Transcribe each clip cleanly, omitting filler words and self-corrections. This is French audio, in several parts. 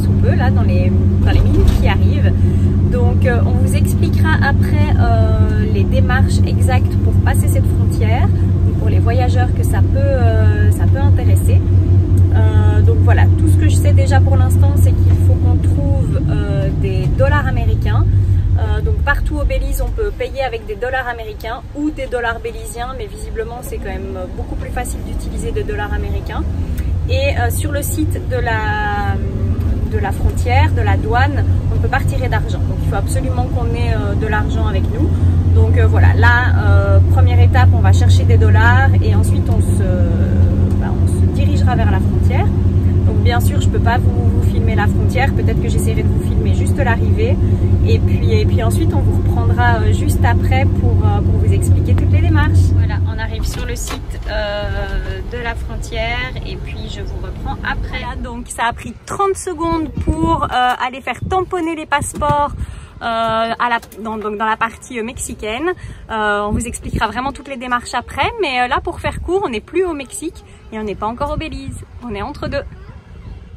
sous peu, là, dans les minutes qui arrivent. Donc on vous expliquera après les démarches exactes pour passer cette frontière, pour les voyageurs que ça peut intéresser. Donc voilà, tout ce que je sais déjà pour l'instant, c'est qu'il faut qu'on trouve des dollars américains. Donc partout au Belize, on peut payer avec des dollars américains ou des dollars bélysiens, mais visiblement c'est quand même beaucoup plus facile d'utiliser des dollars américains. Et sur le site de la frontière, de la douane, on ne peut pas retirer d'argent. Donc il faut absolument qu'on ait de l'argent avec nous. Donc voilà, là, première étape, on va chercher des dollars et ensuite on se dirigera vers la frontière. Donc bien sûr, je ne peux pas vous filmer la frontière, peut-être que j'essaierai de vous filmer juste l'arrivée. Et puis ensuite, on vous reprendra juste après pour vous expliquer toutes les démarches. Voilà, on arrive sur le site de la frontière et puis je vous reprends après. Donc ça a pris 30 secondes pour aller faire tamponner les passeports dans la partie mexicaine. On vous expliquera vraiment toutes les démarches après, mais là pour faire court, on n'est plus au Mexique et on n'est pas encore au Belize, on est entre deux.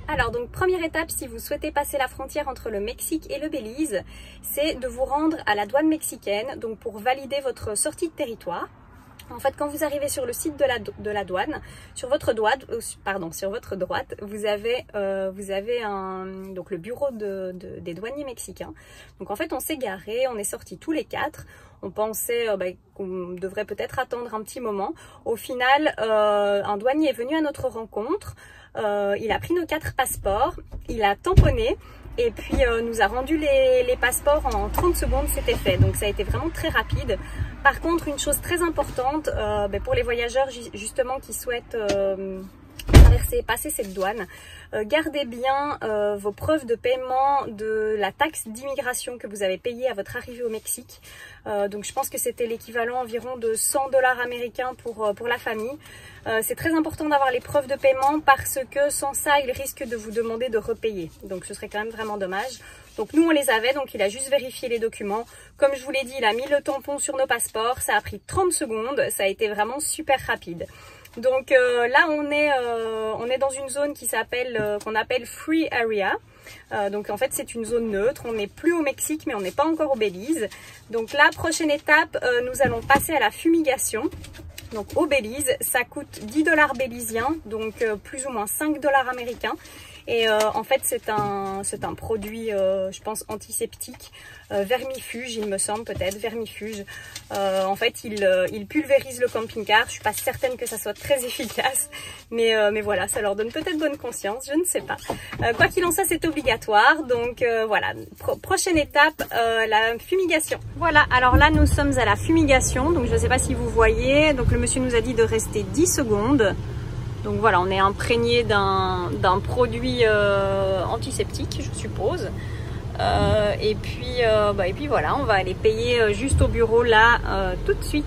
Alors donc première étape, si vous souhaitez passer la frontière entre le Mexique et le Belize, c'est de vous rendre à la douane mexicaine, donc pour valider votre sortie de territoire. En fait, quand vous arrivez sur le site de la douane, sur votre droite, vous avez donc le bureau des douaniers mexicains. Donc en fait, on s'est garé, on est sortis tous les quatre. On pensait qu'on devrait peut-être attendre un petit moment. Au final, un douanier est venu à notre rencontre. Il a pris nos 4 passeports, il a tamponné et puis nous a rendu les passeports en 30 secondes, c'était fait. Donc ça a été vraiment très rapide. Par contre, une chose très importante pour les voyageurs justement qui souhaitent passer cette douane, gardez bien vos preuves de paiement de la taxe d'immigration que vous avez payée à votre arrivée au Mexique. Donc je pense que c'était l'équivalent environ de 100 dollars américains pour la famille. C'est très important d'avoir les preuves de paiement parce que sans ça, il risque de vous demander de repayer. Donc ce serait quand même vraiment dommage. Donc nous on les avait, donc il a juste vérifié les documents. Comme je vous l'ai dit, il a mis le tampon sur nos passeports, ça a pris 30 secondes, ça a été vraiment super rapide. Donc là on est dans une zone qu'on appelle Free Area. Donc en fait c'est une zone neutre, on n'est plus au Mexique mais on n'est pas encore au Belize. Donc la prochaine étape, nous allons passer à la fumigation. Donc au Belize, ça coûte 10 dollars bélysiens, donc plus ou moins 5 dollars américains. Et en fait c'est un produit je pense antiseptique, vermifuge il me semble, peut-être vermifuge. En fait il pulvérise le camping-car. Je suis pas certaine que ça soit très efficace, mais voilà, ça leur donne peut-être bonne conscience, je ne sais pas. Quoi qu'il en soit, c'est obligatoire. Donc voilà, prochaine étape, la fumigation. Voilà, alors là nous sommes à la fumigation, donc je ne sais pas si vous voyez, donc le monsieur nous a dit de rester 10 secondes. Donc voilà, on est imprégné d'un produit antiseptique, je suppose. Et puis voilà, on va aller payer juste au bureau là tout de suite.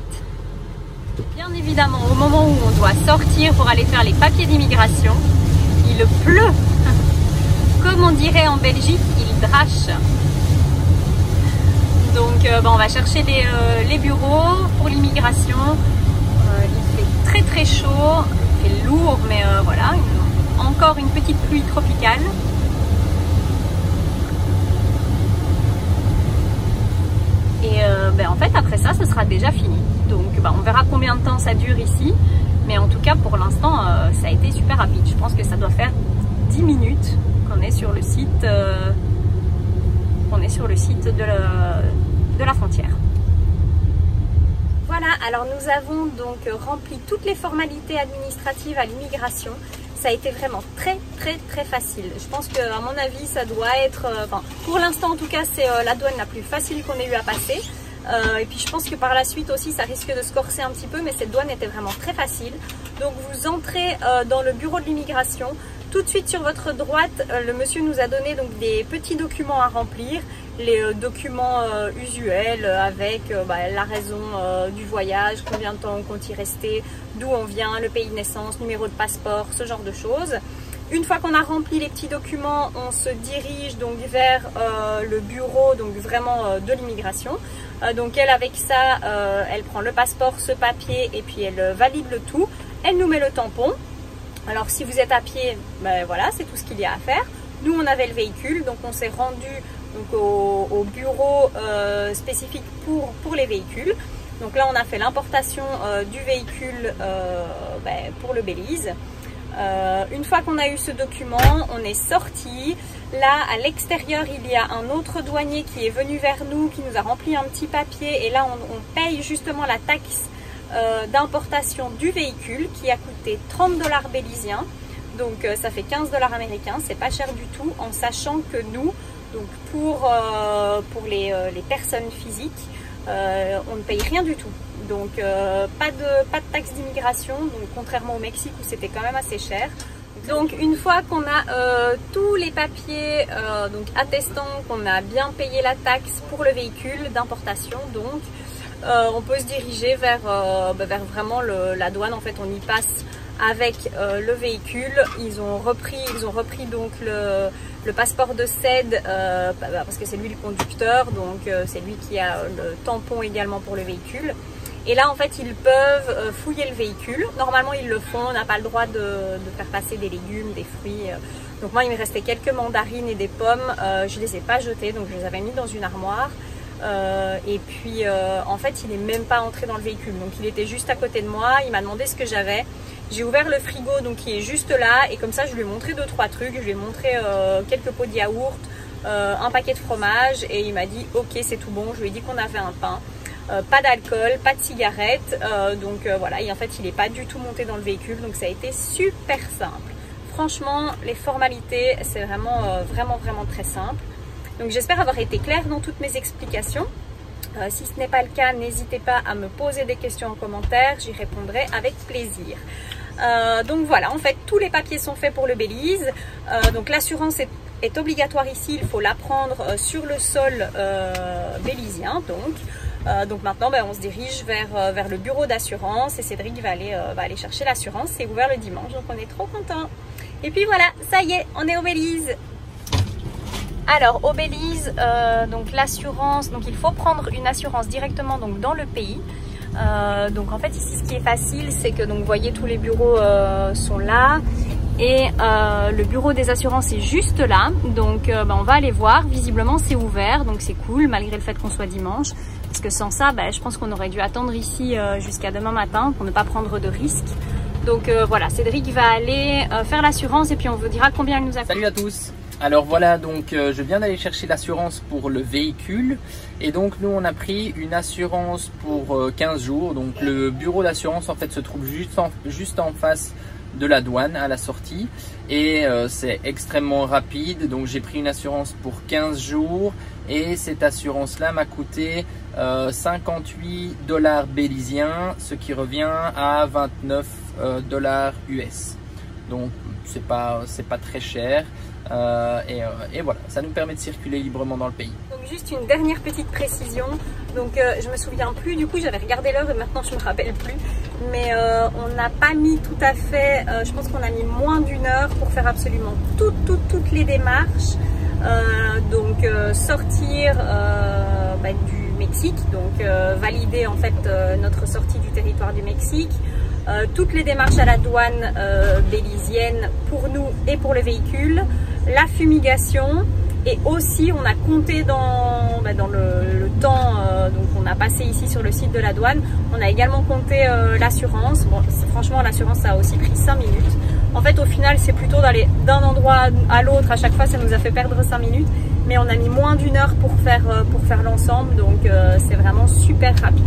Bien évidemment, au moment où on doit sortir pour aller faire les papiers d'immigration, il pleut. Comme on dirait en Belgique, il drache. Donc on va chercher les bureaux pour l'immigration. Il fait très très chaud. Lourd, mais voilà, encore une petite pluie tropicale. Et en fait après ça, ce sera déjà fini. Donc on verra combien de temps ça dure ici, mais en tout cas pour l'instant ça a été super rapide. Je pense que ça doit faire 10 minutes qu'on est sur le site de la frontière. Voilà, alors nous avons donc rempli toutes les formalités administratives à l'immigration. Ça a été vraiment très facile. Je pense qu'à mon avis, ça doit être... pour l'instant en tout cas, c'est la douane la plus facile qu'on ait eu à passer. Et puis je pense que par la suite aussi, ça risque de se corser un petit peu, mais cette douane était vraiment très facile. Donc vous entrez dans le bureau de l'immigration. Tout de suite sur votre droite, le monsieur nous a donné donc des petits documents à remplir. Les documents usuels avec la raison du voyage, combien de temps on compte y rester, d'où on vient, le pays de naissance, numéro de passeport, ce genre de choses. Une fois qu'on a rempli les petits documents, on se dirige donc vers le bureau donc vraiment de l'immigration. Donc elle, avec ça, elle prend le passeport, ce papier et puis elle valide le tout. Elle nous met le tampon. Alors si vous êtes à pied, voilà, c'est tout ce qu'il y a à faire. Nous, on avait le véhicule, donc on s'est rendu donc, au bureau spécifique pour les véhicules. Donc là, on a fait l'importation du véhicule pour le Belize. Une fois qu'on a eu ce document, on est sorti. Là, à l'extérieur, il y a un autre douanier qui est venu vers nous, qui nous a rempli un petit papier. Et là, on paye justement la taxe d'importation du véhicule qui a coûté 30 $ bélysiens. Donc ça fait 15 $ américains, c'est pas cher du tout, en sachant que nous, donc pour les personnes physiques, on ne paye rien du tout. Donc pas de taxe d'immigration, donc contrairement au Mexique où c'était quand même assez cher. Donc une fois qu'on a tous les papiers donc attestant qu'on a bien payé la taxe pour le véhicule d'importation, donc on peut se diriger vers vraiment la douane. En fait, on y passe avec le véhicule. Ils ont repris donc le passeport de CED parce que c'est lui le conducteur, donc c'est lui qui a le tampon également pour le véhicule. Et là, en fait, ils peuvent fouiller le véhicule. Normalement, ils le font. On n'a pas le droit de faire passer des légumes, des fruits. Donc moi, il me restait quelques mandarines et des pommes. Je les ai pas jetées, donc je les avais mis dans une armoire. Et puis, en fait, il n'est même pas entré dans le véhicule. Donc, il était juste à côté de moi. Il m'a demandé ce que j'avais. J'ai ouvert le frigo, donc qui est juste là. Et comme ça, je lui ai montré 2-3 trucs. Je lui ai montré quelques pots de yaourt, un paquet de fromage. Et il m'a dit, ok, c'est tout bon. Je lui ai dit qu'on avait un pain. Pas d'alcool, pas de cigarettes, voilà, et en fait il n'est pas du tout monté dans le véhicule, donc ça a été super simple. Franchement, les formalités, c'est vraiment très simple. Donc j'espère avoir été claire dans toutes mes explications. Si ce n'est pas le cas, n'hésitez pas à me poser des questions en commentaire, j'y répondrai avec plaisir. Donc voilà, en fait tous les papiers sont faits pour le Belize, donc l'assurance est obligatoire ici, il faut la prendre sur le sol bélizien donc maintenant, on se dirige vers le bureau d'assurance et Cédric va aller chercher l'assurance. C'est ouvert le dimanche, donc on est trop contents. Et puis voilà, ça y est, on est au Belize. Alors au Belize, donc l'assurance, donc il faut prendre une assurance directement donc dans le pays. Donc en fait ici, ce qui est facile, c'est que donc vous voyez tous les bureaux sont là. Et le bureau des assurances est juste là, donc on va aller voir. Visiblement c'est ouvert, donc c'est cool malgré le fait qu'on soit dimanche, parce que sans ça je pense qu'on aurait dû attendre ici jusqu'à demain matin pour ne pas prendre de risques. Donc voilà, Cédric va aller faire l'assurance et puis on vous dira combien elle nous a coûté. Salut à tous. Alors voilà, donc je viens d'aller chercher l'assurance pour le véhicule et donc nous on a pris une assurance pour 15 jours. Donc le bureau d'assurance en fait se trouve juste en face de la douane à la sortie et c'est extrêmement rapide. Donc j'ai pris une assurance pour 15 jours et cette assurance là m'a coûté 58 $ bélysiens, ce qui revient à 29 $ US. Donc c'est pas très cher. Et voilà, ça nous permet de circuler librement dans le pays. Donc juste une dernière petite précision, donc je me souviens plus, du coup j'avais regardé l'heure et maintenant je me rappelle plus, mais on n'a pas mis tout à fait, je pense qu'on a mis moins d'1 heure pour faire absolument toutes les démarches, donc sortir du Mexique, donc valider en fait notre sortie du territoire du Mexique, toutes les démarches à la douane bélysienne pour nous et pour le véhicule, la fumigation, et aussi on a compté dans le temps donc on a passé ici sur le site de la douane, on a également compté l'assurance. Bon, franchement l'assurance ça a aussi pris 5 minutes. En fait au final c'est plutôt d'aller d'un endroit à l'autre, à chaque fois ça nous a fait perdre 5 minutes, mais on a mis moins d'1 heure pour faire l'ensemble, donc c'est vraiment super rapide.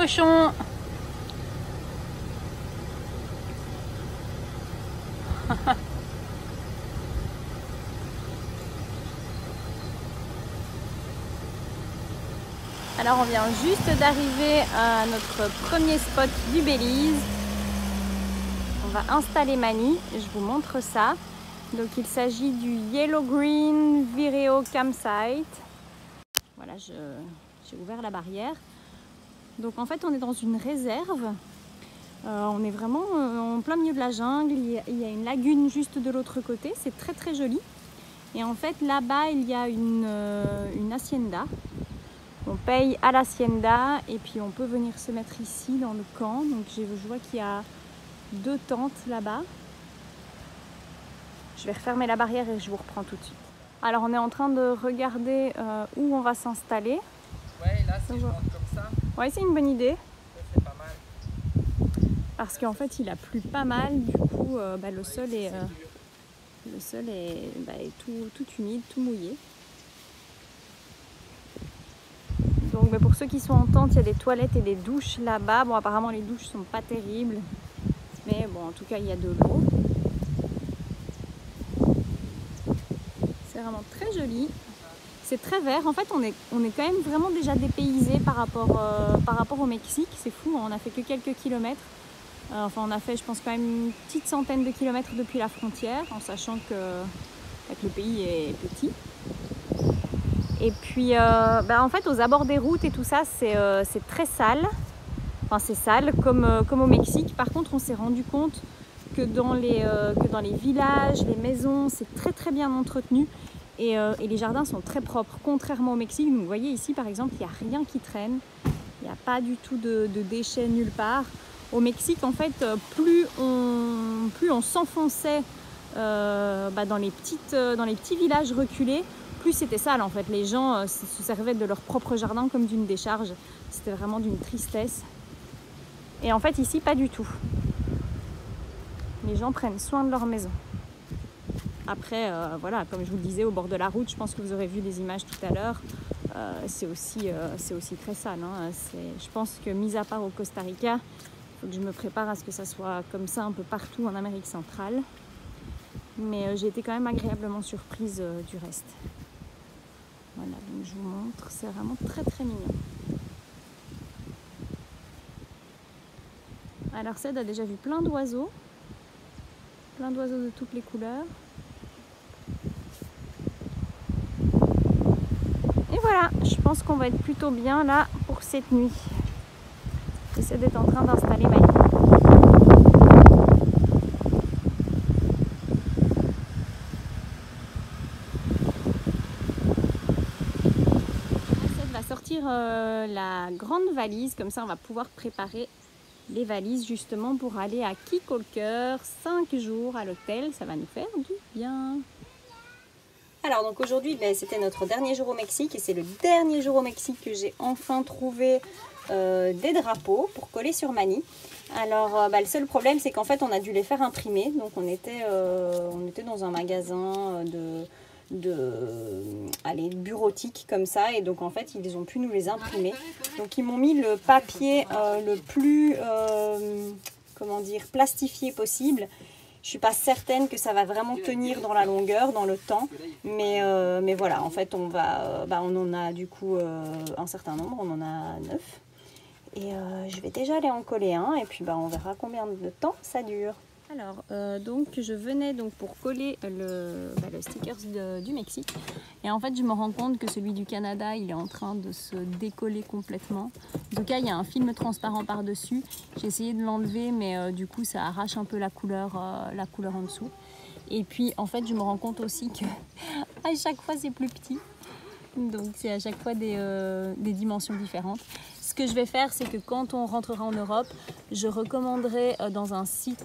cochon. Alors on vient juste d'arriver à notre premier spot du Belize. On va installer Mani, je vous montre ça. Donc il s'agit du Yellow Green Vireo Campsite. Voilà, j'ai ouvert la barrière. Donc en fait on est dans une réserve. On est vraiment en plein milieu de la jungle. Il y a une lagune juste de l'autre côté, c'est très très joli. Et en fait là-bas il y a une hacienda. On paye à l'hacienda et puis on peut venir se mettre ici dans le camp. Donc je vois qu'il y a 2 tentes là-bas. Je vais refermer la barrière et je vous reprends tout de suite. Alors on est en train de regarder où on va s'installer. Ouais, là si je monte comme ça. Ouais, c'est une bonne idée. C'est pas mal. Parce qu'en fait il a plu pas mal, du coup le sol est tout humide, tout mouillé. Donc pour ceux qui sont en tente, il y a des toilettes et des douches là-bas. Bon, apparemment les douches sont pas terribles, mais bon, en tout cas il y a de l'eau. C'est vraiment très joli. C'est très vert. En fait, on est quand même vraiment déjà dépaysé par rapport au Mexique. C'est fou, on a fait que quelques kilomètres. Enfin, on a fait, je pense, quand même une petite centaine de kilomètres depuis la frontière, en sachant que le pays est petit. Et puis, en fait, aux abords des routes et tout ça, c'est très sale. Enfin, c'est sale, comme au Mexique. Par contre, on s'est rendu compte que dans les villages, les maisons, c'est très très bien entretenu. Et les jardins sont très propres, contrairement au Mexique. Donc, vous voyez ici, par exemple, il n'y a rien qui traîne. Il n'y a pas du tout de déchets nulle part. Au Mexique, en fait, plus on s'enfonçait dans les petits villages reculés, plus c'était sale en fait. Les gens se servaient de leur propre jardin comme d'une décharge. C'était vraiment d'une tristesse. Et en fait ici pas du tout. Les gens prennent soin de leur maison. Après voilà, comme je vous le disais, au bord de la route, je pense que vous aurez vu des images tout à l'heure, c'est aussi très sale, hein. Je pense que mis à part au Costa Rica, il faut que je me prépare à ce que ça soit comme ça un peu partout en Amérique centrale. Mais j'ai été quand même agréablement surprise du reste. Voilà, donc je vous montre, c'est vraiment très très mignon. Alors Ced a déjà vu plein d'oiseaux de toutes les couleurs. Et voilà, je pense qu'on va être plutôt bien là pour cette nuit. J'essaie d'être en train d'installer ma lit. La grande valise, comme ça on va pouvoir préparer les valises justement pour aller à Quicolqueur, 5 jours à l'hôtel, ça va nous faire du bien. Alors donc aujourd'hui c'était notre dernier jour au Mexique et c'est le dernier jour au Mexique que j'ai enfin trouvé des drapeaux pour coller sur Mani. Alors le seul problème c'est qu'en fait on a dû les faire imprimer, donc on était dans un magasin bureautique comme ça, et donc en fait ils ont pu nous les imprimer. Donc ils m'ont mis le papier le plus plastifié possible. Je suis pas certaine que ça va vraiment tenir dans la longueur, dans le temps, mais voilà, en fait on en a du coup un certain nombre, on en a 9, et je vais déjà aller en coller un, et puis on verra combien de temps ça dure. Alors, donc je venais pour coller le sticker du Mexique, et en fait je me rends compte que celui du Canada il est en train de se décoller complètement. En tout cas il y a un film transparent par dessus, j'ai essayé de l'enlever, mais du coup ça arrache un peu la couleur en dessous. Et puis en fait je me rends compte aussi que à chaque fois c'est plus petit, donc c'est à chaque fois des dimensions différentes. Ce que je vais faire, c'est que quand on rentrera en Europe, je recommanderai sur un site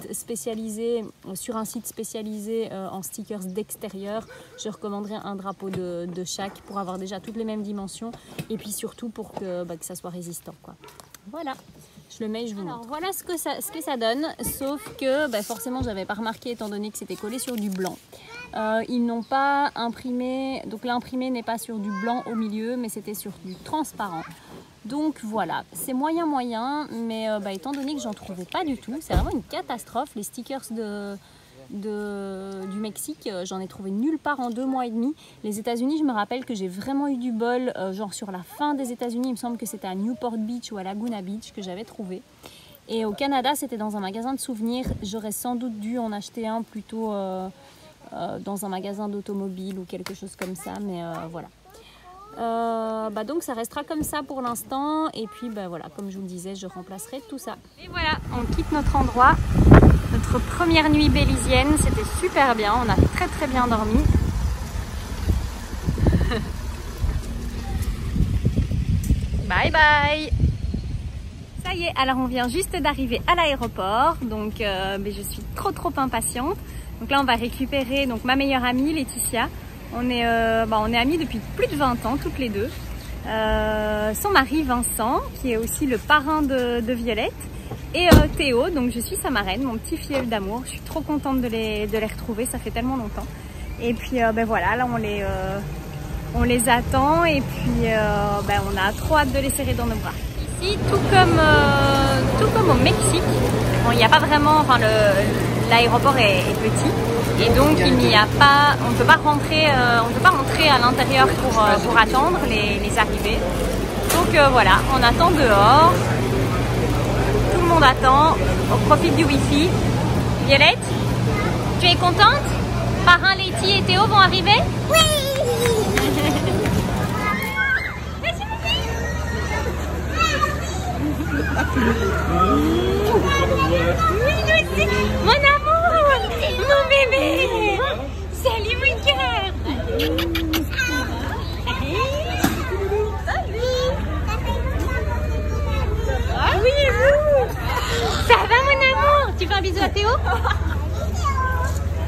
spécialisé en stickers d'extérieur, je recommanderai un drapeau de chaque pour avoir déjà toutes les mêmes dimensions, et puis surtout pour que ça soit résistant, quoi. Voilà, je le mets et je vous montre. Alors voilà ce que ça donne, sauf que forcément j'avais pas remarqué étant donné que c'était collé sur du blanc. Ils n'ont pas imprimé, donc l'imprimé n'est pas sur du blanc au milieu, mais c'était sur du transparent. Donc voilà, c'est moyen, mais étant donné que j'en trouvais pas du tout, c'est vraiment une catastrophe. Les stickers du Mexique, j'en ai trouvé nulle part en 2 mois et demi. Les États-Unis, je me rappelle que j'ai vraiment eu du bol, genre sur la fin des États-Unis, il me semble que c'était à Newport Beach ou à Laguna Beach que j'avais trouvé. Et au Canada, c'était dans un magasin de souvenirs. J'aurais sans doute dû en acheter un plutôt dans un magasin d'automobile ou quelque chose comme ça, mais voilà. Donc ça restera comme ça pour l'instant, et puis voilà, comme je vous le disais, je remplacerai tout ça. Et voilà, on quitte notre endroit. Notre première nuit bélisienne, c'était super bien, on a très bien dormi. Bye bye. Ça y est, alors on vient juste d'arriver à l'aéroport, donc je suis trop impatiente. Donc là on va récupérer donc ma meilleure amie Laetitia. On est amis depuis plus de 20 ans toutes les deux. Son mari Vincent, qui est aussi le parrain de Violette, et Théo, donc je suis sa marraine, mon petit filleul d'amour. Je suis trop contente de les retrouver, ça fait tellement longtemps. Et puis voilà, là on les attend, et puis on a trop hâte de les serrer dans nos bras. Ici, tout comme au Mexique, bon, il n'y a pas vraiment, l'aéroport est petit, et donc il n'y a pas, on ne peut pas rentrer à l'intérieur pour attendre les arrivées. Donc voilà, on attend dehors. Tout le monde attend, on profite du wifi. Violette, tu es contente? Parrain, Letty et Théo vont arriver? Oui. Mon amour, mon bébé. Salut mon cœur. Oui, vous. Ça va mon amour? Tu fais un bisou à Théo?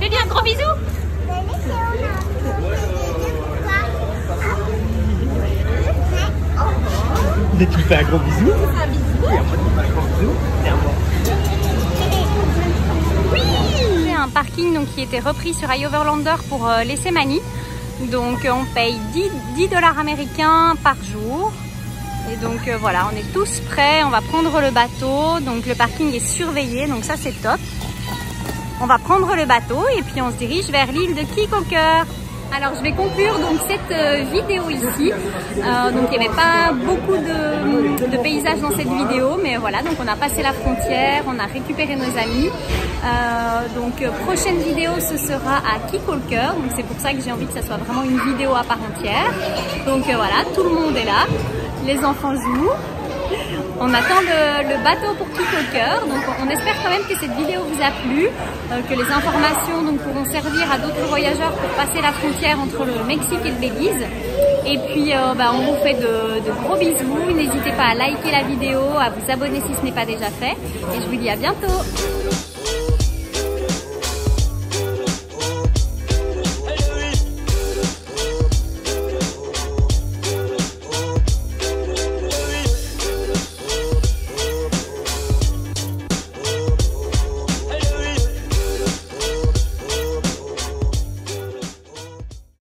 Fais-lui un gros bisou. Mais tu fais un gros bisou? Un bisou. Oui. C'est un parking donc, qui était repris sur iOverlander pour laisser Mani. Donc on paye 10 $ américains par jour. Et donc voilà, on est tous prêts, on va prendre le bateau. Donc le parking est surveillé, donc ça c'est top. On va prendre le bateau et puis on se dirige vers l'île de Kikoker. Alors je vais conclure donc cette vidéo ici. Donc il n'y avait pas beaucoup de paysages dans cette vidéo, mais voilà, donc on a passé la frontière, on a récupéré nos amis. Prochaine vidéo ce sera à Kikoker, donc c'est pour ça que j'ai envie que ça soit vraiment une vidéo à part entière. Donc voilà, tout le monde est là, les enfants jouent. On attend le bateau pour Kikoker, donc on espère quand même que cette vidéo vous a plu, que les informations donc, pourront servir à d'autres voyageurs pour passer la frontière entre le Mexique et le Belize. Et puis on vous fait de gros bisous, n'hésitez pas à liker la vidéo, à vous abonner si ce n'est pas déjà fait, et je vous dis à bientôt.